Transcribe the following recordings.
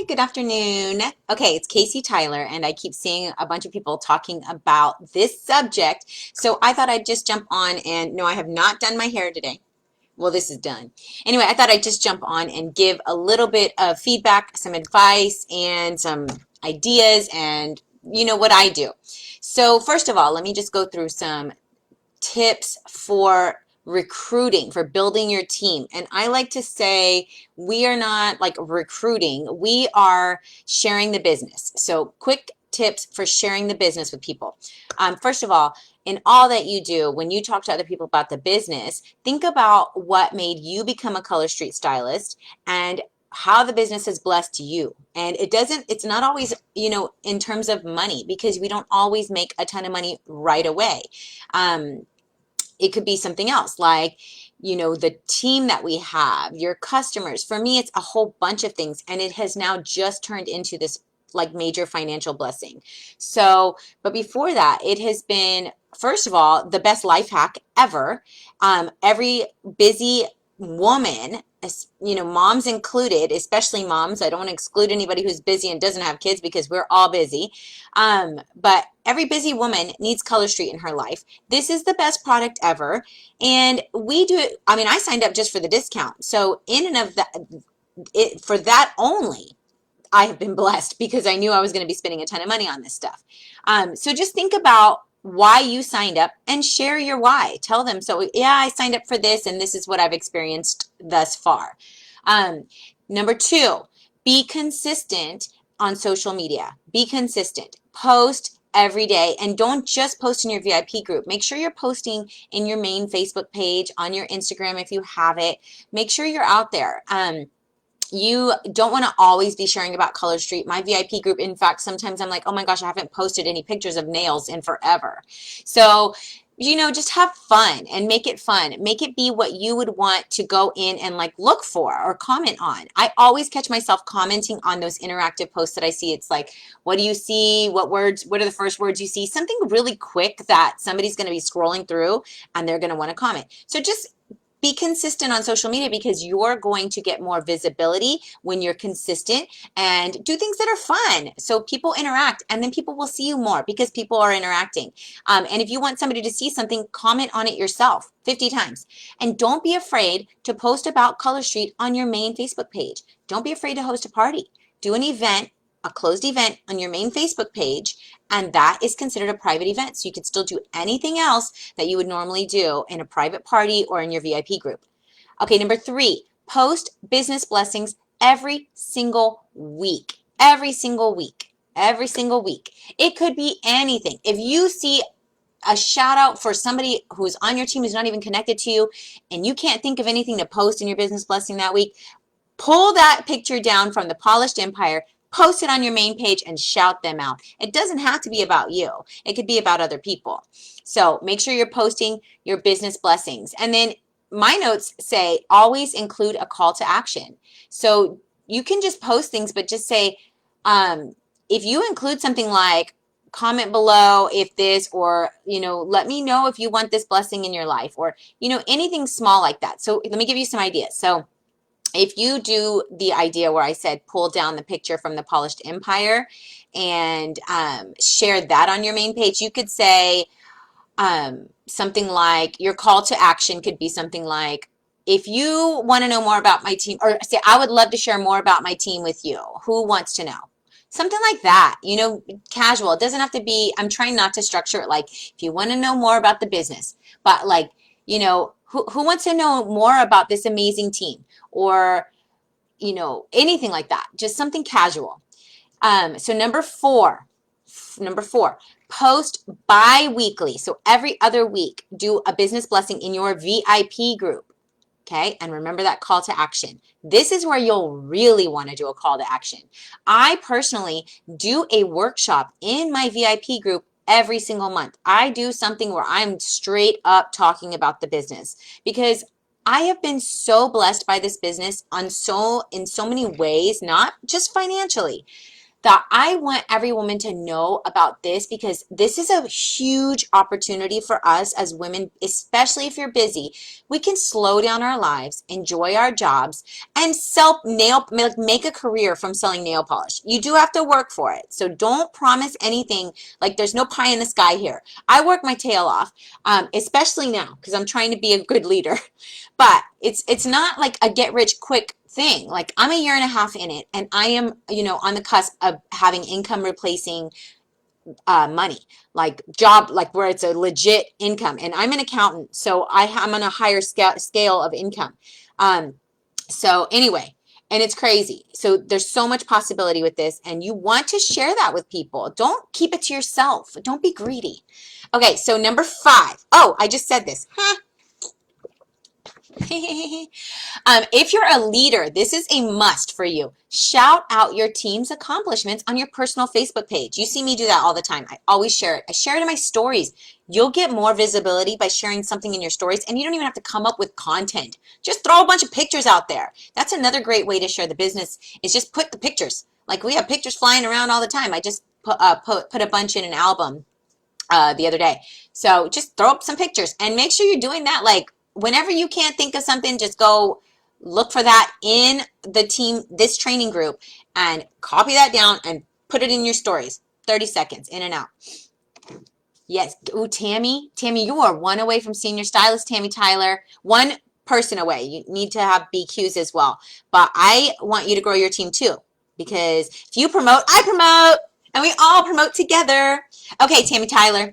good afternoon. Okay, it's Casey Tyler, and I keep seeing a bunch of people talking about this subject. So I thought I'd just jump on and no, I have not done my hair today. Well, this is done. Anyway, I thought I'd just jump on and give a little bit of feedback, some advice, and some ideas, and what I do. So first of all, let me just go through some tips for recruiting, for building your team. And I like to say we are not like recruiting, we are sharing the business. So quick tips for sharing the business with people. First of all, in all that you do, when you talk to other people about the business, think about what made you become a Color Street stylist and how the business has blessed you. And it's not always, in terms of money, because we don't always make a ton of money right away. It could be something else like, the team that we have, your customers. For me, it's a whole bunch of things, and it has now just turned into this like major financial blessing. So, but before that, it has been, first of all, the best life hack ever. Every busy woman, moms included, especially moms. I don't want to exclude anybody who's busy and doesn't have kids because we're all busy. But every busy woman needs Color Street in her life. This is the best product ever. And we do it. I mean, I signed up just for the discount. So in and of that, for that only, I have been blessed because I knew I was going to be spending a ton of money on this stuff. So just think about why you signed up and share your why. Tell them, so yeah, I signed up for this and this is what I've experienced thus far. Number two, be consistent on social media. Be consistent. Post every day, and don't just post in your VIP group. Make sure you're posting in your main Facebook page, on your Instagram if you have it. Make sure you're out there. You don't want to always be sharing about Color Street. My VIP group, in fact, sometimes I'm like, oh my gosh, I haven't posted any pictures of nails in forever. So, just have fun and make it fun. Make it be what you would want to go in and like look for or comment on. I always catch myself commenting on those interactive posts that I see. It's like, what do you see? What are the first words you see? Something really quick that somebody's going to be scrolling through and they're going to want to comment. So just be consistent on social media because you're going to get more visibility when you're consistent, and do things that are fun so people interact, and then people will see you more because people are interacting. And if you want somebody to see something, comment on it yourself 50 times. And don't be afraid to post about Color Street on your main Facebook page. Don't be afraid to host a party. Do an event, a closed event on your main Facebook page, and that is considered a private event. So you can still do anything else that you would normally do in a private party or in your VIP group. Okay, number three, post business blessings every single week. Every single week. Every single week. It could be anything. If you see a shout out for somebody who's on your team who's not even connected to you, and you can't think of anything to post in your business blessing that week, pull that picture down from the Polished Empire, post it on your main page, and shout them out. It doesn't have to be about you. It could be about other people. So make sure you're posting your business blessings. And then my notes say always include a call to action. So you can just post things, but just say, if you include something like, comment below if this, or, let me know if you want this blessing in your life, or, anything small like that. So let me give you some ideas. So if you do the idea where I said pull down the picture from the Polished Empire and share that on your main page, you could say something like, your call to action could be something like, if you want to know more about my team, or say, I would love to share more about my team with you. Who wants to know? Something like that, casual. It doesn't have to be, I'm trying not to structure it like, if you want to know more about the business, but like, who wants to know more about this amazing team, or, anything like that, just something casual. So number four, post bi-weekly. So every other week, do a business blessing in your VIP group. Okay, and remember that call to action. This is where you'll really want to do a call to action. I personally do a workshop in my VIP group every single month. I do something where I'm straight up talking about the business, because I have been so blessed by this business in so many ways, not just financially. that I want every woman to know about this, because this is a huge opportunity for us as women, especially if you're busy. We can slow down our lives, enjoy our jobs, and make a career from selling nail polish. You do have to work for it. So don't promise anything. Like, there's no pie in the sky here. I work my tail off, especially now because I'm trying to be a good leader. But it's not like a get rich quick thing. Like, I'm a year and a half in it, and I am, on the cusp of having income replacing money, like job, like where it's a legit income. And I'm an accountant, so I'm on a higher scale of income. So anyway, and it's crazy. So there's so much possibility with this, and you want to share that with people. Don't keep it to yourself. Don't be greedy. Okay, so number 5. Oh, I just said this. If you're a leader, this is a must for you. Shout out your team's accomplishments on your personal Facebook page. You see me do that all the time. I always share it. I share it in my stories. You'll get more visibility by sharing something in your stories, and you don't even have to come up with content. Just throw a bunch of pictures out there. That's another great way to share the business, is just put the pictures. Like, we have pictures flying around all the time. I just put a bunch in an album the other day. So just throw up some pictures, and make sure you're doing that. Like, whenever you can't think of something, just go look for that in the team, this training group, and copy that down and put it in your stories. 30 seconds, in and out. Yes. Ooh, Tammy, you are one away from senior stylist, Tammy Tyler. One person away. You need to have BQs as well. But I want you to grow your team too, because if you promote, I promote, and we all promote together. Okay, Tammy Tyler.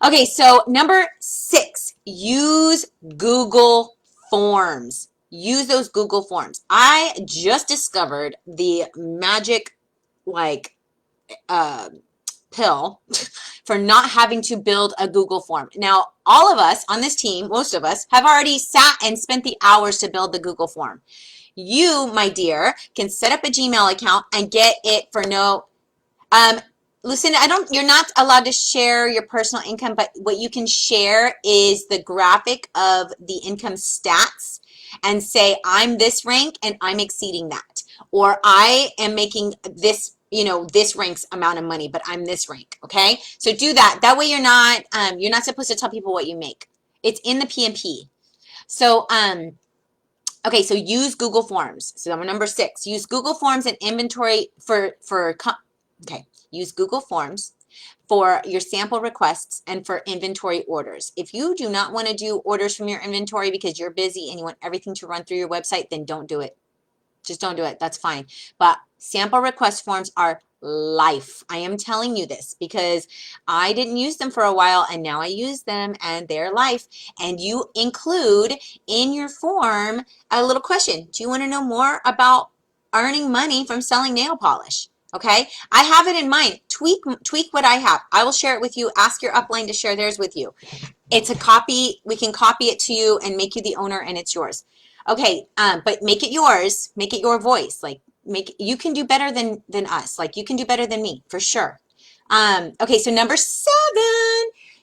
Okay, so number 6, use Google Forms. Use those Google Forms. I just discovered the magic, like, pill for not having to build a Google form. Now, all of us on this team, most of us, have already sat and spent the hours to build the Google form. You, my dear, can set up a Gmail account and get it for no, Lucinda, you're not allowed to share your personal income, but what you can share is the graphic of the income stats and say, I'm this rank and I'm exceeding that. Or I am making this, this rank's amount of money, but I'm this rank, okay? So do that. That way you're not supposed to tell people what you make. It's in the PMP. So, okay, so use Google Forms. So number 6, use Google Forms and inventory okay. Use Google Forms for your sample requests and for inventory orders. If you do not want to do orders from your inventory because you're busy and you want everything to run through your website, then don't do it. Just don't do it. That's fine. But sample request forms are life. I am telling you this because I didn't use them for a while, and now I use them, and they're life. And you include in your form a little question. Do you want to know more about earning money from selling nail polish? Okay, I have it in mind. Tweak what I have. I will share it with you. Ask your upline to share theirs with you. It's a copy. We can copy it to you and make you the owner, and it's yours. Okay, but make it yours. Make it your voice. Like, you can do better than us. Like, you can do better than me for sure. Okay, so number 7.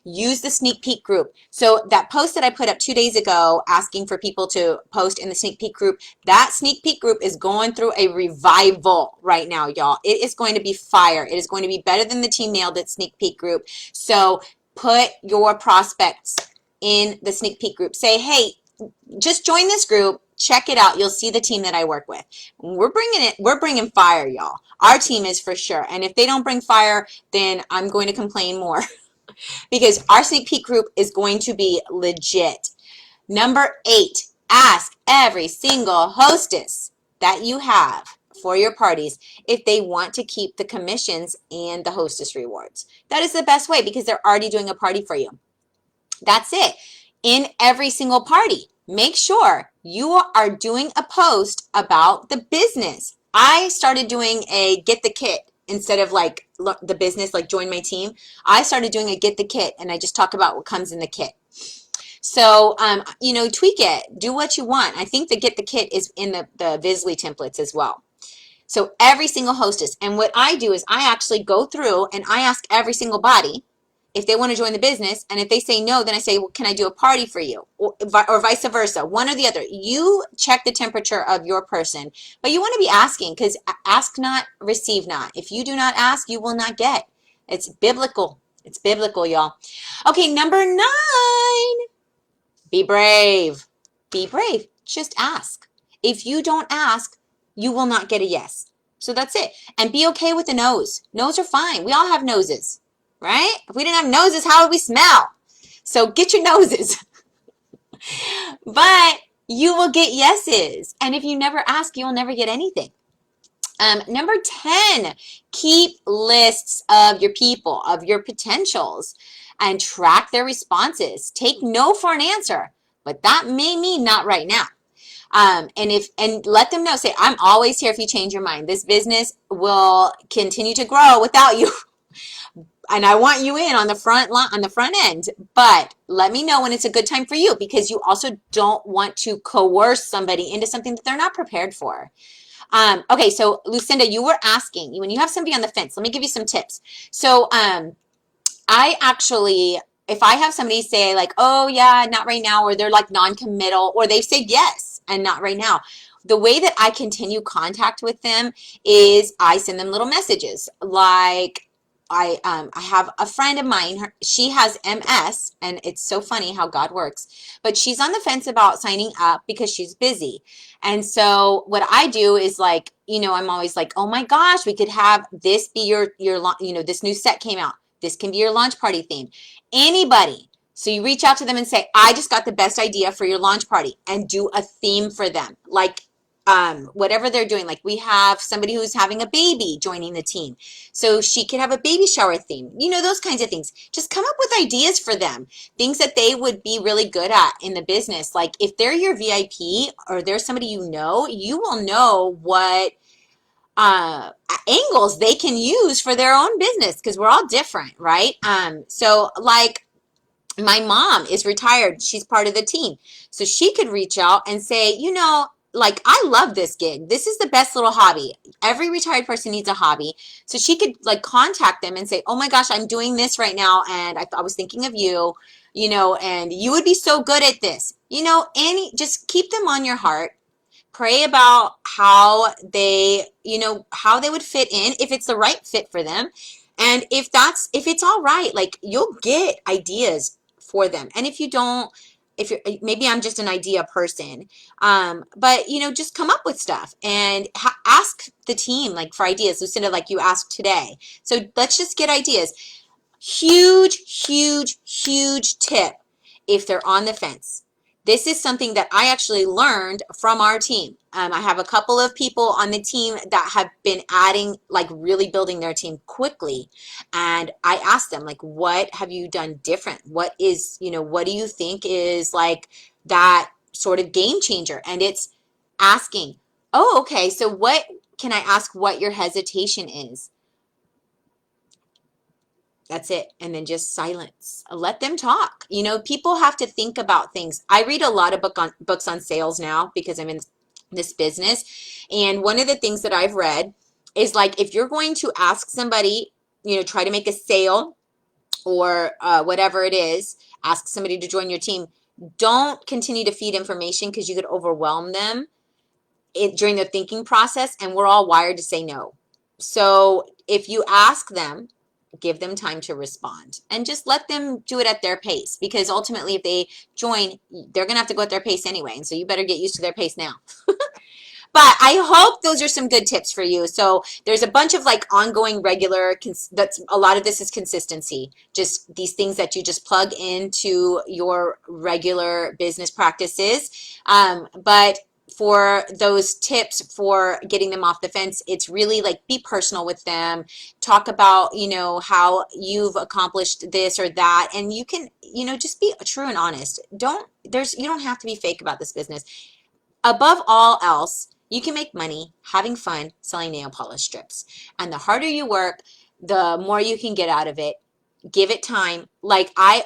Use the sneak peek group. So that post that I put up 2 days ago asking for people to post in the sneak peek group, that sneak peek group is going through a revival right now, y'all. It is going to be fire. It is going to be better than the Team Nailed It sneak peek group. So put your prospects in the sneak peek group. Say, hey, just join this group. Check it out. You'll see the team that I work with. We're bringing fire, y'all. Our team is for sure. And if they don't bring fire, then I'm going to complain more. Because our sneak peek group is going to be legit. Number 8, ask every single hostess that you have for your parties if they want to keep the commissions and the hostess rewards. That is the best way because they're already doing a party for you. That's it. In every single party, make sure you are doing a post about the business. I started doing a get the kit. Instead of like the business, like join my team, I started doing a get the kit, and I just talk about what comes in the kit. So, tweak it. Do what you want. I think the get the kit is in the BiWeekly templates as well. So every single hostess. And what I do is I actually go through and I ask every single body, if they want to join the business. And if they say no, then I say, well, can I do a party for you? Or vice versa, one or the other. You check the temperature of your person, but you want to be asking, because ask not, receive not. If you do not ask, you will not get. It's biblical. It's biblical, y'all. Okay, number 9, be brave. Be brave. Just ask. If you don't ask, you will not get a yes. So that's it. And be okay with the no's. No's are fine. We all have noses, right? If we didn't have noses, how would we smell? So get your noses. But you will get yeses. And if you never ask, you will never get anything. Number 10, keep lists of your people, of your potentials, and track their responses. Take no for an answer, but that may mean not right now. And let them know, say, I'm always here if you change your mind. This business will continue to grow without you. And I want you in on the front line, on the front end, but let me know when it's a good time for you, because you also don't want to coerce somebody into something that they're not prepared for. Okay, so Lucinda, you were asking, when you have somebody on the fence, let me give you some tips. So I actually, if I have somebody say like, oh yeah, not right now, or they're like non-committal, or they've said yes and not right now, the way that I continue contact with them is I send them little messages. Like I have a friend of mine, she has MS, and it's so funny how God works, but she's on the fence about signing up because she's busy. And so what I do is like, I'm always like, oh my gosh, we could have this be your, this new set came out. This can be your launch party theme. Anybody. So you reach out to them and say, I just got the best idea for your launch party, and do a theme for them. Like whatever they're doing. Like we have somebody who's having a baby joining the team. So she could have a baby shower theme. Those kinds of things. Just come up with ideas for them. Things that they would be really good at in the business. Like if they're your VIP or they're somebody you will know what angles they can use for their own business, because we're all different, right? So like my mom is retired. She's part of the team. So she could reach out and say, like, I love this gig. This is the best little hobby. Every retired person needs a hobby. So she could like contact them and say, oh my gosh, I'm doing this right now, and I was thinking of you, and you would be so good at this. Just keep them on your heart. Pray about how they, how they would fit in, if it's the right fit for them. And if it's all right, like you'll get ideas for them. And if you don't, maybe I'm just an idea person, but just come up with stuff and ask the team like for ideas. Lucinda, like you asked today. So let's just get ideas. Huge, huge, huge tip if they're on the fence. This is something that I actually learned from our team. I have a couple of people on the team that have been adding, like really building their team quickly. And I asked them, like, what have you done different? What is, what do you think is like that sort of game changer? And it's asking, oh, okay, so what can I ask what your hesitation is? That's it. And then just silence. Let them talk. People have to think about things. I read a lot of books on sales now because I'm in this business. And one of the things that I've read is like, if you're going to ask somebody, try to make a sale or whatever it is, ask somebody to join your team, don't continue to feed information, because you could overwhelm them during the thinking process. And we're all wired to say no. So if you ask them, give them time to respond and just let them do it at their pace, because ultimately if they join, they're going to have to go at their pace anyway. And so you better get used to their pace now. But I hope those are some good tips for you. So there's a bunch of like ongoing regular, that's a lot of this is consistency. Just these things that you just plug into your regular business practices. But for those tips for getting them off the fence, it's really like be personal with them. Talk about, how you've accomplished this or that. And you can, just be true and honest. You don't have to be fake about this business. Above all else, you can make money having fun selling nail polish strips. And the harder you work, the more you can get out of it. Give it time. Like I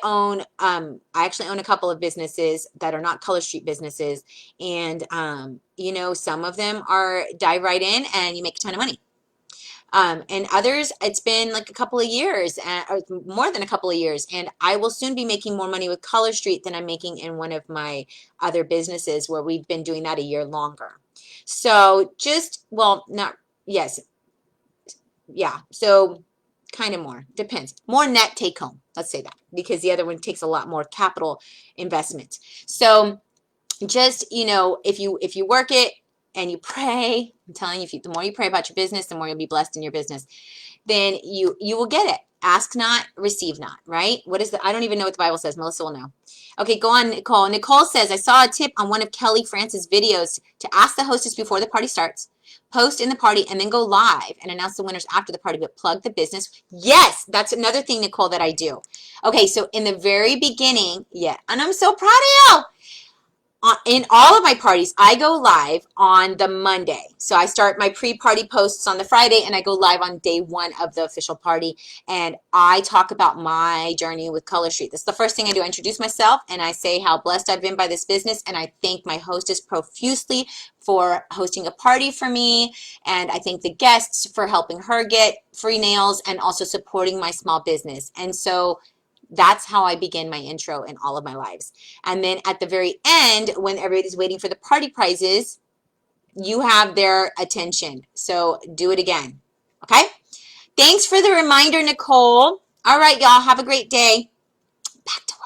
actually own a couple of businesses that are not Color Street businesses. And, some of them are dive right in and you make a ton of money. And others, it's been like a couple of years, or more than a couple of years. And I will soon be making more money with Color Street than I'm making in one of my other businesses where we've been doing that a year longer. So just, well, not, yes, yeah. So kind of more, depends. More net take home, let's say that, because the other one takes a lot more capital investment. So just, if you work it and you pray, I'm telling you, the more you pray about your business, the more you'll be blessed in your business, then you will get it. Ask not, receive not, right? What is I don't even know what the Bible says. Melissa will know. Okay, go on, Nicole. Nicole says, I saw a tip on one of Kelly France's videos to ask the hostess before the party starts, post in the party, and then go live and announce the winners after the party, but plug the business. Yes, that's another thing, Nicole, that I do. Okay, so in the very beginning, yeah, and I'm so proud of you. In all of my parties, I go live on the Monday. So I start my pre-party posts on the Friday and I go live on day one of the official party. And I talk about my journey with Color Street. That's the first thing I do. I introduce myself and I say how blessed I've been by this business. And I thank my hostess profusely for hosting a party for me. And I thank the guests for helping her get free nails and also supporting my small business. And so that's how I begin my intro in all of my lives. And then at the very end, when everybody's waiting for the party prizes, you have their attention. So do it again. Okay? Thanks for the reminder, Nicole. All right, y'all. Have a great day. Back to work.